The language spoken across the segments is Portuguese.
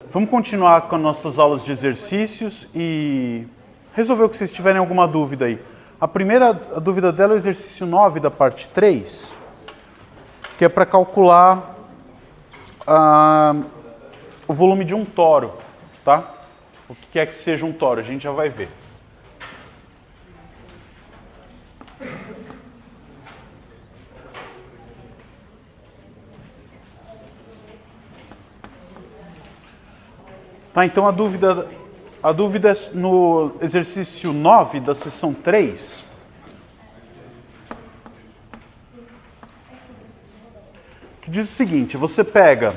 Vamos continuar com as nossas aulas de exercícios e resolver o que vocês tiverem alguma dúvida aí. A dúvida dela é o exercício 9 da parte 3, que é para calcular o volume de um toro, tá? O que quer que seja um toro, a gente já vai ver. Tá, então a dúvida é no exercício 9 da seção 3. Que diz o seguinte, você pega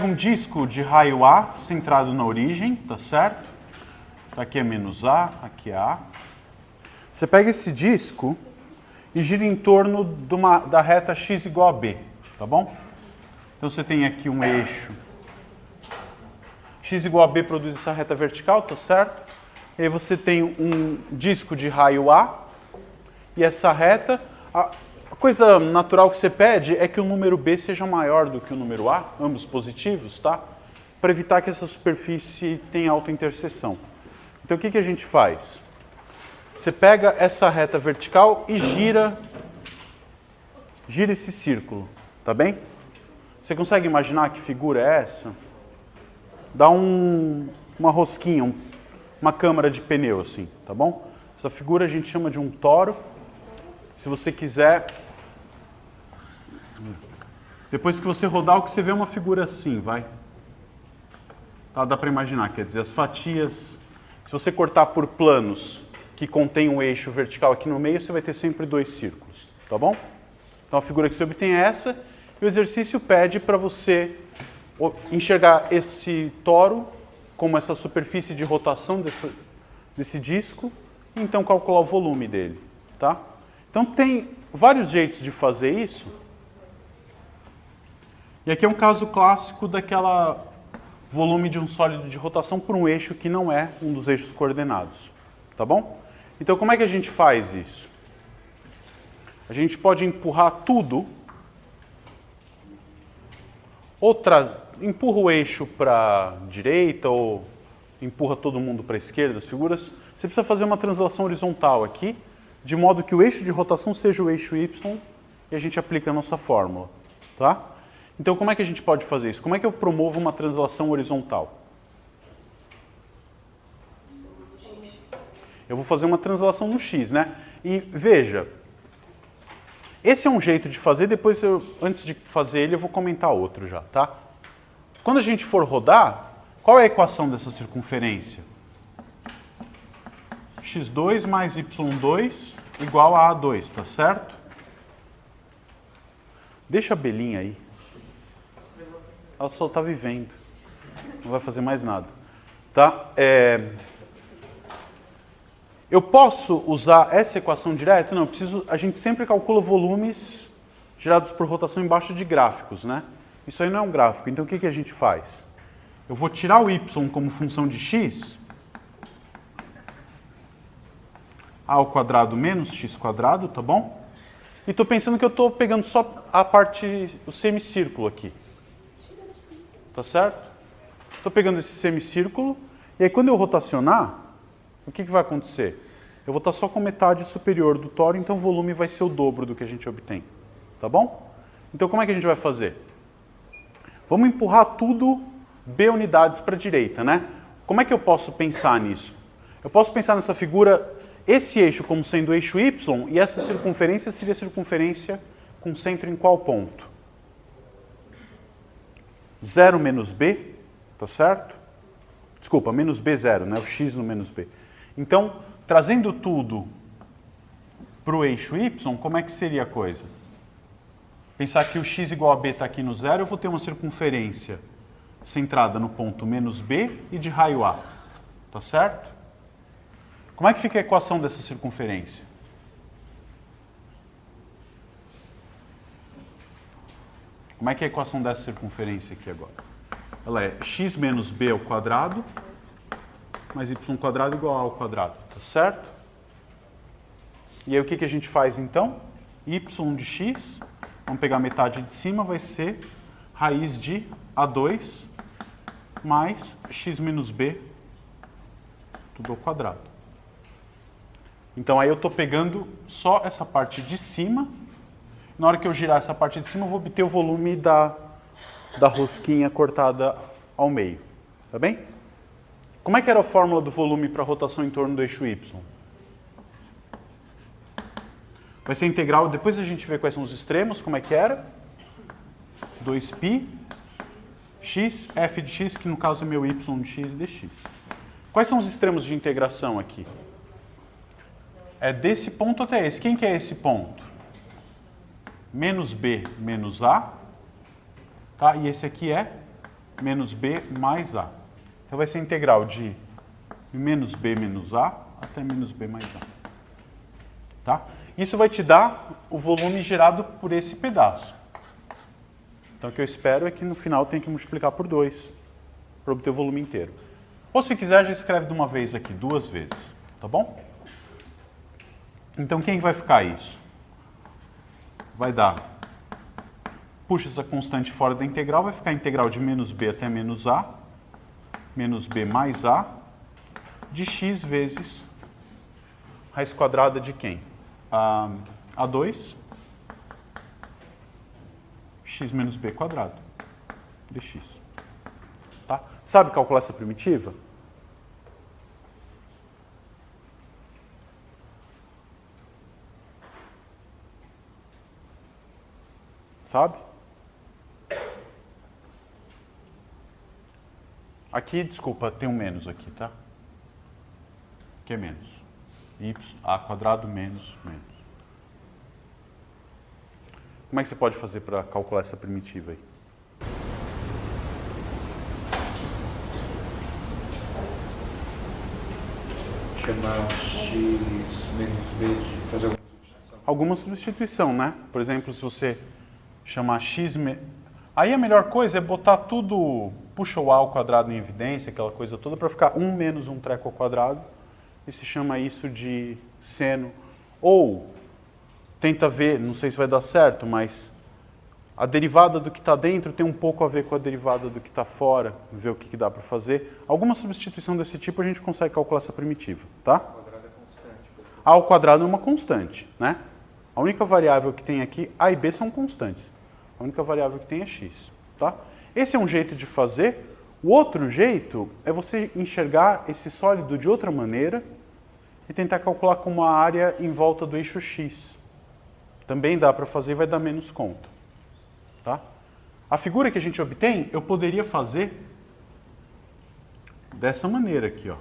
um disco de raio A centrado na origem, tá certo? Aqui é menos A, aqui é A. Você pega esse disco e gira em torno da reta x igual a b, tá bom? Então você tem aqui um eixo x igual a b produz essa reta vertical, tá certo? E aí você tem um disco de raio A e essa reta, a coisa natural que você pede é que o número b seja maior do que o número A, ambos positivos, tá? Para evitar que essa superfície tenha autointerseção. Então o que a gente faz? Você pega essa reta vertical e gira esse círculo, tá bem? Você consegue imaginar que figura é essa? Dá uma rosquinha, uma câmara de pneu assim, tá bom? Essa figura a gente chama de um toro. Se você quiser, depois que você rodar, o que você vê é uma figura assim, vai? Tá, dá para imaginar, quer dizer, as fatias, se você cortar por planos que contém um eixo vertical aqui no meio, você vai ter sempre dois círculos, tá bom? Então a figura que você obtém é essa, e o exercício pede para você enxergar esse toro como essa superfície de rotação desse disco, e então calcular o volume dele, tá? Então tem vários jeitos de fazer isso, e aqui é um caso clássico daquela volume de um sólido de rotação por um eixo que não é um dos eixos coordenados, tá bom? Então, como é que a gente faz isso? A gente pode empurrar tudo, empurra o eixo para a direita ou empurra todo mundo para a esquerda, as figuras. Você precisa fazer uma translação horizontal aqui, de modo que o eixo de rotação seja o eixo Y e a gente aplica a nossa fórmula, tá? Então, como é que a gente pode fazer isso? Como é que eu promovo uma translação horizontal? Eu vou fazer uma translação no x, né? E veja, esse é um jeito de fazer, depois antes de fazer ele eu vou comentar outro já, tá? Quando a gente for rodar, qual é a equação dessa circunferência? x2 mais y2 igual a A2, tá certo? Deixa a Belinha aí. Ela só está vivendo. Não vai fazer mais nada. Tá? Eu posso usar essa equação direto? Não, a gente sempre calcula volumes gerados por rotação embaixo de gráficos, né? Isso aí não é um gráfico, então o que a gente faz? Eu vou tirar o y como função de x, a ao quadrado menos x quadrado, tá bom? E estou pensando que eu estou pegando só a parte, o semicírculo aqui. Tá certo? Estou pegando esse semicírculo, e aí quando eu rotacionar, o que vai acontecer? Eu vou estar só com metade superior do toro, então o volume vai ser o dobro do que a gente obtém. Tá bom? Então como é que a gente vai fazer? Vamos empurrar tudo B unidades para a direita, né? Como é que eu posso pensar nisso? Eu posso pensar nessa figura, esse eixo como sendo o eixo Y, e essa circunferência seria a circunferência com centro em qual ponto? 0 menos B, tá certo? Desculpa, menos B, 0, né? O x no menos B. Então, trazendo tudo para o eixo Y, como é que seria a coisa? Pensar que o x igual a b está aqui no 0, eu vou ter uma circunferência centrada no ponto menos b e de raio A. Tá certo? Como é que fica a equação dessa Como é que é a equação dessa circunferência aqui agora? Ela é x menos b ao quadrado mais y quadrado igual a ao quadrado, tá certo? E aí o que a gente faz então? Y de x, vamos pegar a metade de cima, vai ser raiz de A2 mais x menos b, tudo ao quadrado. Então aí eu estou pegando só essa parte de cima. Na hora que eu girar essa parte de cima, eu vou obter o volume da rosquinha cortada ao meio. Tá bem? Como é que era a fórmula do volume para a rotação em torno do eixo y? Vai ser integral, depois a gente vê quais são os extremos, como é que era? 2π x, f de x, que no caso é meu y de x dx. Quais são os extremos de integração aqui? É desse ponto até esse. Quem que é esse ponto? Menos b menos a, tá? E esse aqui é menos b mais a. Então vai ser integral de menos b menos a até menos b mais a. Tá? Isso vai te dar o volume gerado por esse pedaço. Então o que eu espero é que no final tenha que multiplicar por 2 para obter o volume inteiro. Ou se quiser, já escreve de uma vez aqui, 2 vezes. Tá bom? Então quem vai ficar isso? Vai dar, puxa essa constante fora da integral, vai ficar a integral de menos b até menos b mais a, de x vezes raiz quadrada de quem? A2, x menos b quadrado, dx. Tá? Sabe calcular essa primitiva? Sabe? Aqui, desculpa, tem um menos aqui, tá? Que é menos. A quadrado menos menos. Como é que você pode fazer para calcular essa primitiva aí? Chamar x menos b de fazer alguma substituição, né? Por exemplo, se você chamar x... Aí a melhor coisa é botar tudo, puxa o a ao quadrado em evidência, aquela coisa toda, para ficar 1 menos um treco ao quadrado, e se chama isso de seno. Ou, tenta ver, não sei se vai dar certo, mas a derivada do que está dentro tem um pouco a ver com a derivada do que está fora, ver o que dá para fazer. Alguma substituição desse tipo a gente consegue calcular essa primitiva, tá? O quadrado é constante. A ao quadrado é uma constante, né? A única variável que tem aqui, a e b são constantes. A única variável que tem é x, tá? Esse é um jeito de fazer. O outro jeito é você enxergar esse sólido de outra maneira e tentar calcular com uma área em volta do eixo x. Também dá para fazer e vai dar menos conta, tá? A figura que a gente obtém, eu poderia fazer dessa maneira aqui, ó.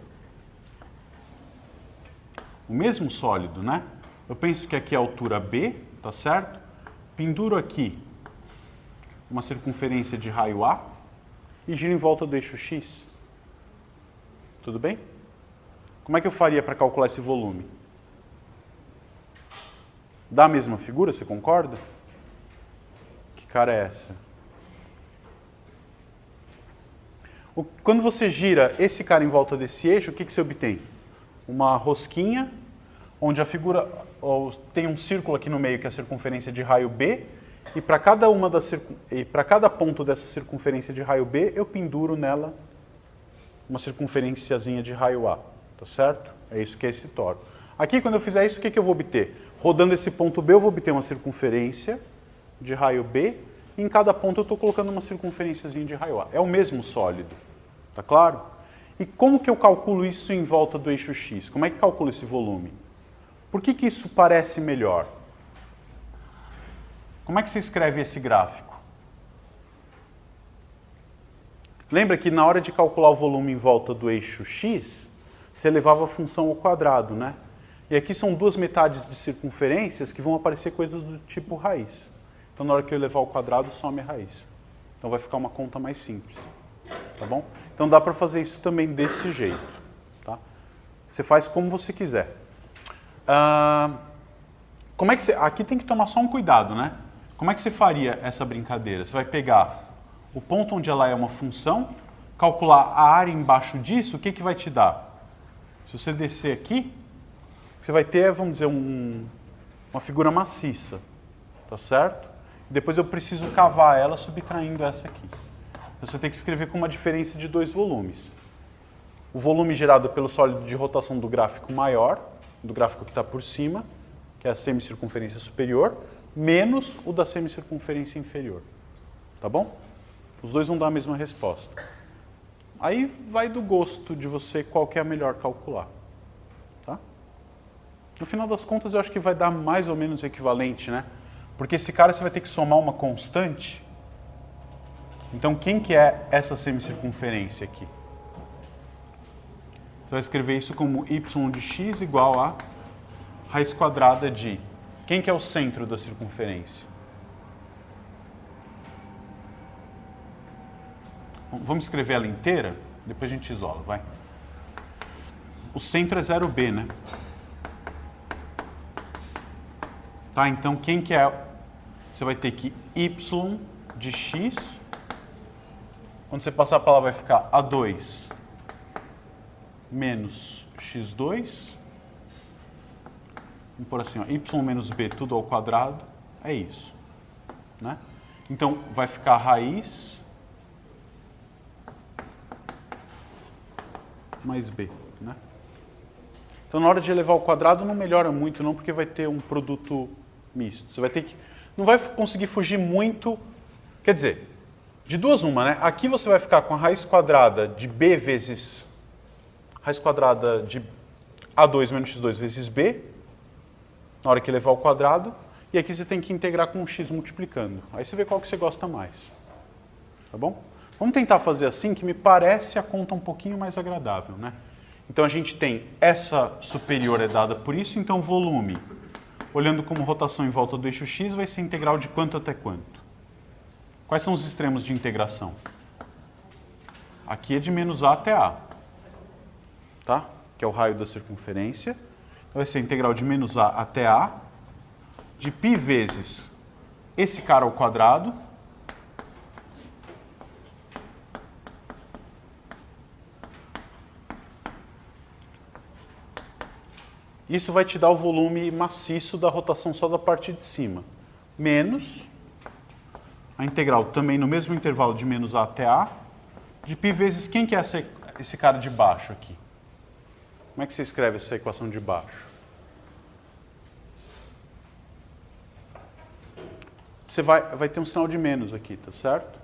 O mesmo sólido, né? Eu penso que aqui é a altura B, tá certo? Penduro aqui uma circunferência de raio A e giro em volta do eixo X. Tudo bem? Como é que eu faria para calcular esse volume? Dá a mesma figura, você concorda? Que cara é essa? Quando você gira esse cara em volta desse eixo, o que você obtém? Uma rosquinha, onde a figura tem um círculo aqui no meio, que é a circunferência de raio B, e para cada ponto dessa circunferência de raio B, eu penduro nela uma circunferenciazinha de raio A, tá certo? É isso que é esse toro. Aqui, quando eu fizer isso, o que eu vou obter? Rodando esse ponto B, eu vou obter uma circunferência de raio B, e em cada ponto eu estou colocando uma circunferenciazinha de raio A. É o mesmo sólido, tá claro? E como que eu calculo isso em volta do eixo X? Como é que calculo esse volume? Por que isso parece melhor? Como é que você escreve esse gráfico? Lembra que na hora de calcular o volume em volta do eixo X, você levava a função ao quadrado, né? E aqui são duas metades de circunferências que vão aparecer coisas do tipo raiz. Então, na hora que eu levar ao quadrado, some a raiz. Então, vai ficar uma conta mais simples. Tá bom? Então, dá para fazer isso também desse jeito. Tá? Você faz como você quiser. Como é que você... Aqui tem que tomar só um cuidado, né? como é que você faria essa brincadeira? Você vai pegar o ponto onde ela é uma função, calcular a área embaixo disso, o que vai te dar? Se você descer aqui, você vai ter, vamos dizer, uma figura maciça, tá certo? Depois eu preciso cavar ela subtraindo essa aqui. Então você tem que escrever com uma diferença de 2 volumes. O volume gerado pelo sólido de rotação do gráfico maior, do gráfico que está por cima, que é a semicircunferência superior, menos o da semicircunferência inferior. Tá bom? Os dois vão dar a mesma resposta. Aí vai do gosto de você qual que é a melhor calcular. Tá? No final das contas, eu acho que vai dar mais ou menos equivalente, né? Porque esse cara você vai ter que somar uma constante. Então, quem que é essa semicircunferência aqui? Você vai escrever isso como y de x igual a raiz quadrada de... Quem que é o centro da circunferência? Vamos escrever ela inteira? Depois a gente isola, vai. O centro é 0b, né? Tá, então quem que é... Você vai ter que y de x... Quando você passar para lá vai ficar A2 menos x2. Vamos pôr assim, ó, y menos b tudo ao quadrado. É isso. Né? Então vai ficar raiz mais b. Né? Então na hora de elevar ao quadrado não melhora muito não, porque vai ter um produto misto. Você vai ter que... Não vai conseguir fugir muito... Quer dizer... De duas uma, né? Aqui você vai ficar com a raiz quadrada de b vezes... Raiz quadrada de A2 menos x2 vezes b, na hora que elevar ao quadrado. E aqui você tem que integrar com o x multiplicando. Aí você vê qual que você gosta mais. Tá bom? Vamos tentar fazer assim, que me parece a conta um pouquinho mais agradável, né? Então a gente tem essa superior é dada por isso, então volume, olhando como rotação em volta do eixo x, vai ser integral de quanto até quanto? Quais são os extremos de integração? Aqui é de menos a até a, tá? Que é o raio da circunferência. Então vai ser integral de menos a até a, de π vezes esse cara ao quadrado, isso vai te dar o volume maciço da rotação só da parte de cima, menos a integral também no mesmo intervalo de menos a até a, de π vezes quem que é esse cara de baixo aqui? Como é que você escreve essa equação de baixo? Você vai ter um sinal de menos aqui, tá certo?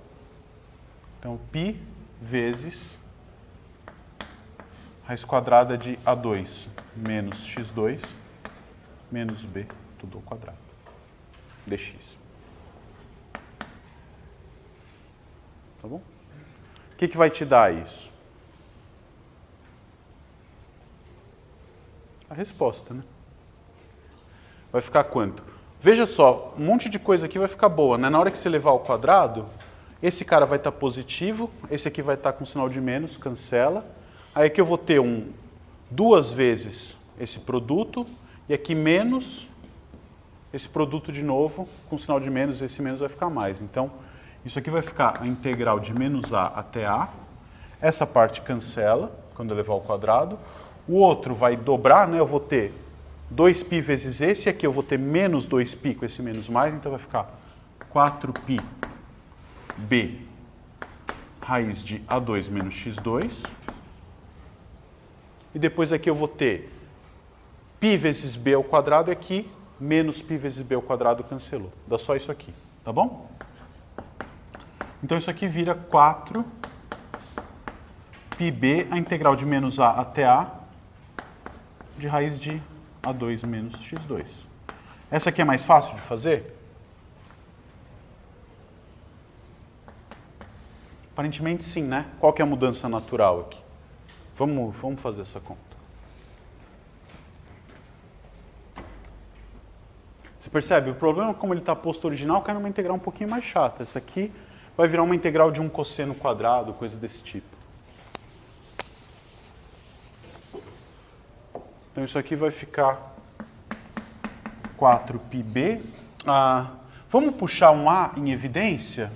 Então, π vezes raiz quadrada de A2 menos x2 menos b, tudo ao quadrado, dx. Tá bom? O que vai te dar isso? A resposta, né? Vai ficar quanto? Veja só, um monte de coisa aqui vai ficar boa, né? Na hora que você levar ao quadrado, esse cara vai estar positivo, esse aqui vai estar com sinal de menos, cancela. Aí aqui eu vou ter duas vezes esse produto, e aqui menos esse produto de novo, com sinal de menos, esse menos vai ficar mais. Então, isso aqui vai ficar a integral de menos a até a. Essa parte cancela, quando eu levar ao quadrado. O outro vai dobrar, né? Eu vou ter 2π vezes esse, e aqui eu vou ter menos 2π com esse menos mais, então vai ficar 4π b raiz de A2 menos x2. E depois aqui eu vou ter π vezes b ao quadrado, e aqui menos π vezes b ao quadrado cancelou. Dá só isso aqui, tá bom? Então isso aqui vira 4πb, a integral de menos a até a, de raiz de A2 menos x2. Essa aqui é mais fácil de fazer? Aparentemente sim, né? Qual que é a mudança natural aqui? Vamos fazer essa conta. Você percebe? O problema, como ele está posto original, cai numa integral um pouquinho mais chata. Essa aqui vai virar uma integral de um cosseno quadrado, coisa desse tipo. Então isso aqui vai ficar 4πb. Vamos puxar um a em evidência?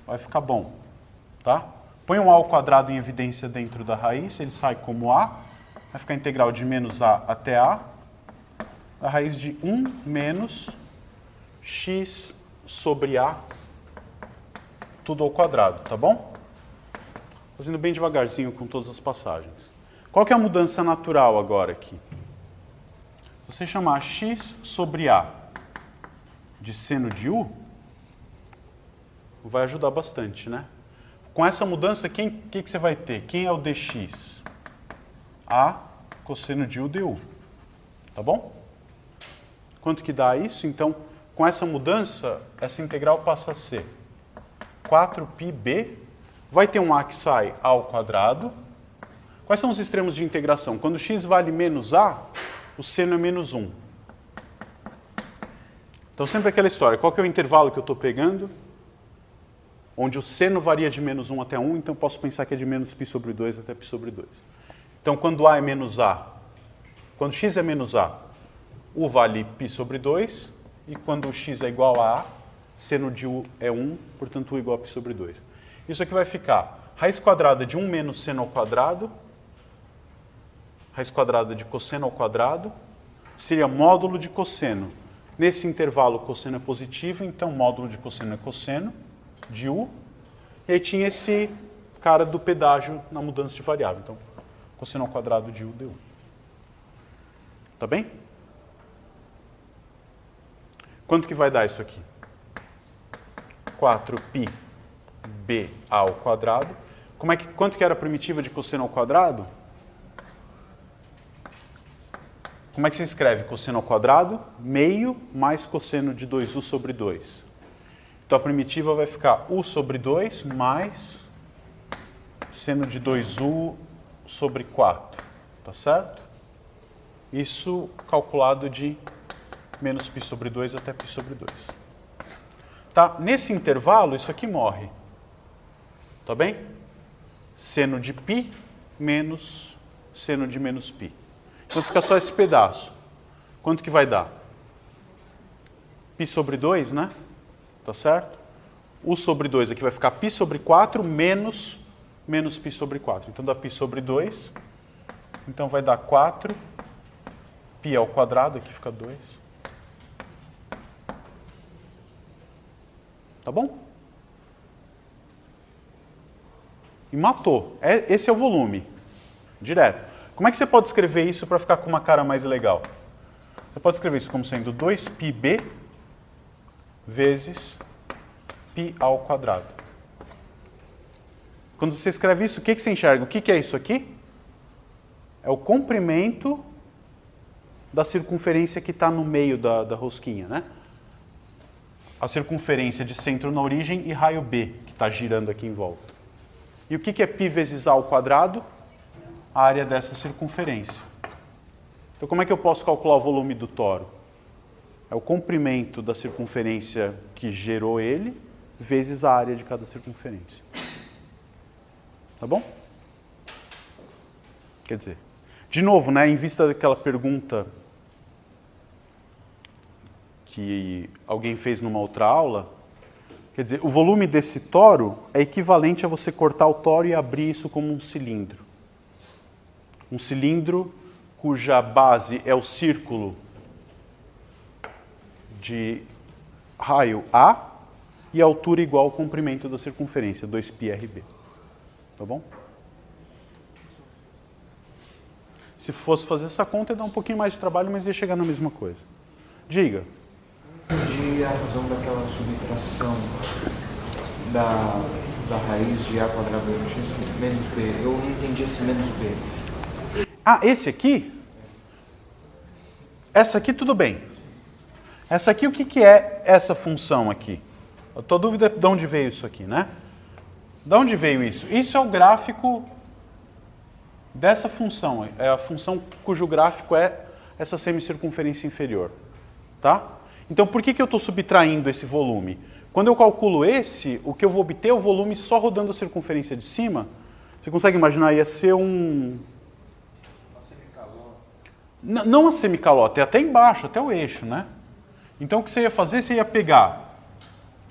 Vai ficar bom, tá? Põe um a ao quadrado em evidência dentro da raiz, ele sai como a. Vai ficar a integral de menos a até a raiz de 1 menos x sobre a, tudo ao quadrado, tá bom? Fazendo bem devagarzinho com todas as passagens. Qual que é a mudança natural agora aqui? Você chamar x sobre a de seno de u, vai ajudar bastante, né? Com essa mudança, que você vai ter? Quem é o dx? A cosseno de u du. Tá bom? Quanto que dá isso? Então, com essa mudança, essa integral passa a ser 4πb. Vai ter um a que sai ao quadrado. Quais são os extremos de integração? Quando x vale menos a, o seno é menos 1. Então, sempre aquela história. Qual que é o intervalo que eu estou pegando? Onde o seno varia de menos 1 até 1, então posso pensar que é de menos π sobre 2 até π sobre 2. Então, quando a é menos a, quando x é menos a, u vale π sobre 2, e quando x é igual a, seno de u é 1, portanto, u igual a π sobre 2. Isso aqui vai ficar raiz quadrada de 1 menos seno ao quadrado, raiz quadrada de cosseno ao quadrado, seria módulo de cosseno. Nesse intervalo, o cosseno é positivo, então módulo de cosseno é cosseno de u. E aí tinha esse cara do pedágio na mudança de variável. Então, cosseno ao quadrado de u du. Tá bem? Quanto que vai dar isso aqui? 4πb ao quadrado. Quanto que era a primitiva de cosseno ao quadrado? Como é que se escreve cosseno ao quadrado? Meio mais cosseno de 2u sobre 2. Então a primitiva vai ficar u sobre 2 mais seno de 2u sobre 4. Tá certo? Isso calculado de menos π sobre 2 até π sobre 2. Tá? Nesse intervalo, isso aqui morre. Tá bem? Seno de π menos seno de menos π. Então fica só esse pedaço. Quanto que vai dar? π sobre 2, né? Tá certo? U sobre 2 aqui vai ficar π sobre 4 menos π sobre 4. Então dá π sobre 2. Então vai dar 4 π ao quadrado, aqui fica 2. Tá bom? E matou. Esse é o volume. Direto. Como é que você pode escrever isso para ficar com uma cara mais legal? Você pode escrever isso como sendo 2πb vezes π ao quadrado. Quando você escreve isso, o que você enxerga? O que é isso aqui? É o comprimento da circunferência que está no meio da rosquinha, né? A circunferência de centro na origem e raio B, que está girando aqui em volta. E o que é π vezes a ao quadrado? A área dessa circunferência. Então, como é que eu posso calcular o volume do toro? É o comprimento da circunferência que gerou ele, vezes a área de cada circunferência. Tá bom? Quer dizer, de novo, né, em vista daquela pergunta que alguém fez numa outra aula, quer dizer, o volume desse toro é equivalente a você cortar o toro e abrir isso como um cilindro. Um cilindro cuja base é o círculo de raio A e a altura igual ao comprimento da circunferência, 2πrb. Tá bom? Se fosse fazer essa conta, ia dar um pouquinho mais de trabalho, mas ia chegar na mesma coisa. Diga. Entendi a razão daquela subtração da raiz de a quadrado de x menos b. Eu não entendi esse menos b. Ah, esse aqui? Essa aqui tudo bem. Essa aqui, o que é essa função aqui? A tua dúvida é de onde veio isso aqui, né? De onde veio isso? Isso é o gráfico dessa função. É a função cujo gráfico é essa semicircunferência inferior. Tá? Então, por que eu estou subtraindo esse volume? Quando eu calculo esse, o que eu vou obter é o volume só rodando a circunferência de cima. Você consegue imaginar? Ia ser um... Não a semicalota, é até embaixo, até o eixo, né? Então, o que você ia fazer? Você ia pegar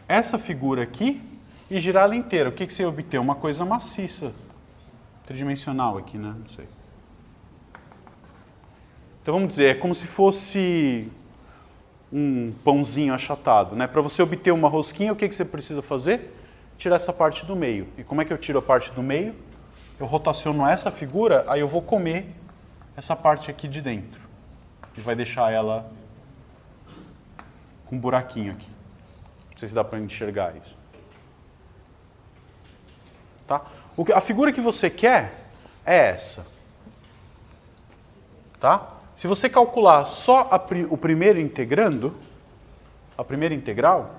essa figura aqui e girar ela inteira. O que você ia obter? Uma coisa maciça, tridimensional aqui, né? Não sei. Então vamos dizer, é como se fosse um pãozinho achatado, né? Para você obter uma rosquinha, o que você precisa fazer? Tirar essa parte do meio. E como é que eu tiro a parte do meio? Eu rotaciono essa figura, aí eu vou comer essa parte aqui de dentro. E vai deixar ela com um buraquinho aqui. Não sei se dá para enxergar isso. Tá? A figura que você quer é essa. Tá? Se você calcular só o primeiro integrando, a primeira integral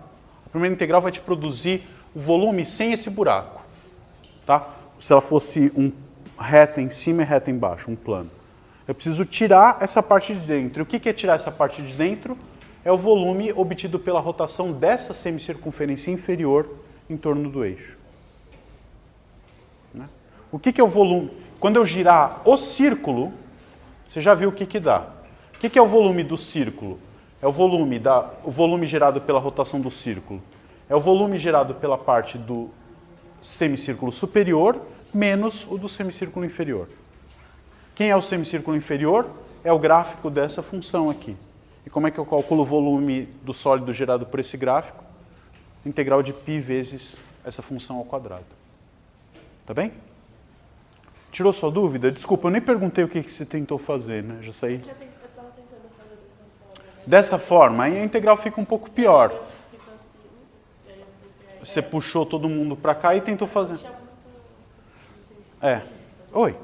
vai te produzir o volume sem esse buraco. Tá? Se ela fosse um reta em cima e reta embaixo, um plano. Eu preciso tirar essa parte de dentro. E o que é tirar essa parte de dentro? É o volume obtido pela rotação dessa semicircunferência inferior em torno do eixo. Né? O que é o volume? Quando eu girar o círculo, você já viu o que dá. O que é o volume do círculo? É o volume gerado pela rotação do círculo. É o volume gerado pela parte do semicírculo superior menos o do semicírculo inferior. Quem é o semicírculo inferior? É o gráfico dessa função aqui. E como é que eu calculo o volume do sólido gerado por esse gráfico? Integral de π vezes essa função ao quadrado. Tá bem? Tirou sua dúvida? Desculpa, eu nem perguntei o que você tentou fazer, né? Já saí. Eu estava tentando fazer Dessa forma, aí a integral fica um pouco pior. Você puxou todo mundo para cá e tentou fazer. É. Oi.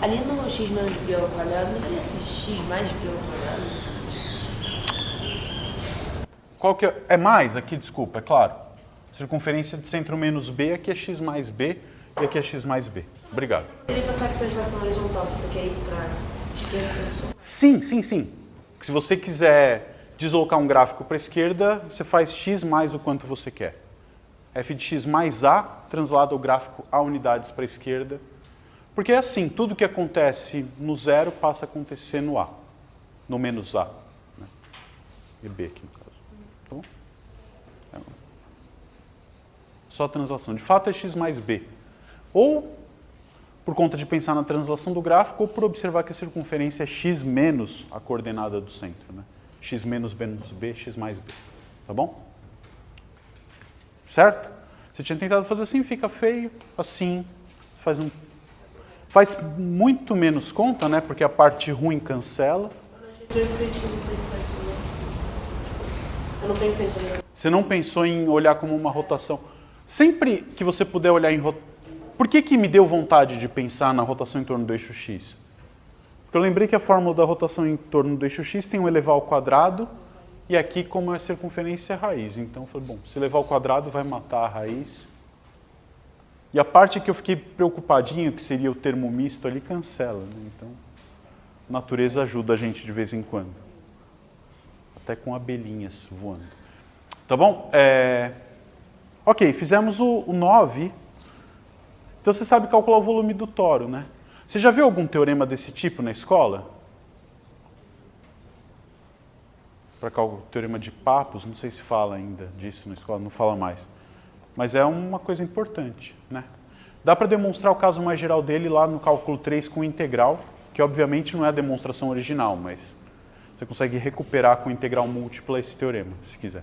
Ali no x menos b ao quadrado, não teria esse x mais b ao quadrado? Qual que é mais aqui, desculpa, é claro. Circunferência de centro menos b, aqui é x mais b e aqui é x mais b. Obrigado. Eu teria passar a translação horizontal, se você quer ir para esquerda, você tem que somar. Sim. Se você quiser deslocar um gráfico para a esquerda, você faz x mais o quanto você quer. f de x mais a translada o gráfico a unidades para a esquerda. Porque é assim, tudo que acontece no zero passa a acontecer no a, no menos a. Né? E b aqui no caso. Tá bom? Só a translação. De fato é x mais b. Ou por conta de pensar na translação do gráfico, ou por observar que a circunferência é x menos a coordenada do centro. Né? X menos b, x mais b. Tá bom? Certo? Você tinha tentado fazer assim, fica feio. Assim, faz muito menos conta, né? Porque a parte ruim cancela. Eu não pensei também. Você não pensou em olhar como uma rotação. Sempre que você puder olhar em rotação... Por que me deu vontade de pensar na rotação em torno do eixo x? Porque eu lembrei que a fórmula da rotação em torno do eixo x tem um elevar ao quadrado e aqui como a circunferência é raiz. Então eu falei, bom, se elevar ao quadrado vai matar a raiz. E a parte que eu fiquei preocupadinho, que seria o termo misto ali, cancela. Né? Então, a natureza ajuda a gente de vez em quando. Até com abelhinhas voando. Tá bom? Ok, fizemos o 9. Então você sabe calcular o volume do toro, né? Você já viu algum teorema desse tipo na escola? Para cálculo, teorema de Pappus, não sei se fala ainda disso na escola, não fala mais. Mas é uma coisa importante, né? Dá para demonstrar o caso mais geral dele lá no cálculo 3 com integral, que obviamente não é a demonstração original, mas você consegue recuperar com integral múltipla esse teorema, se quiser.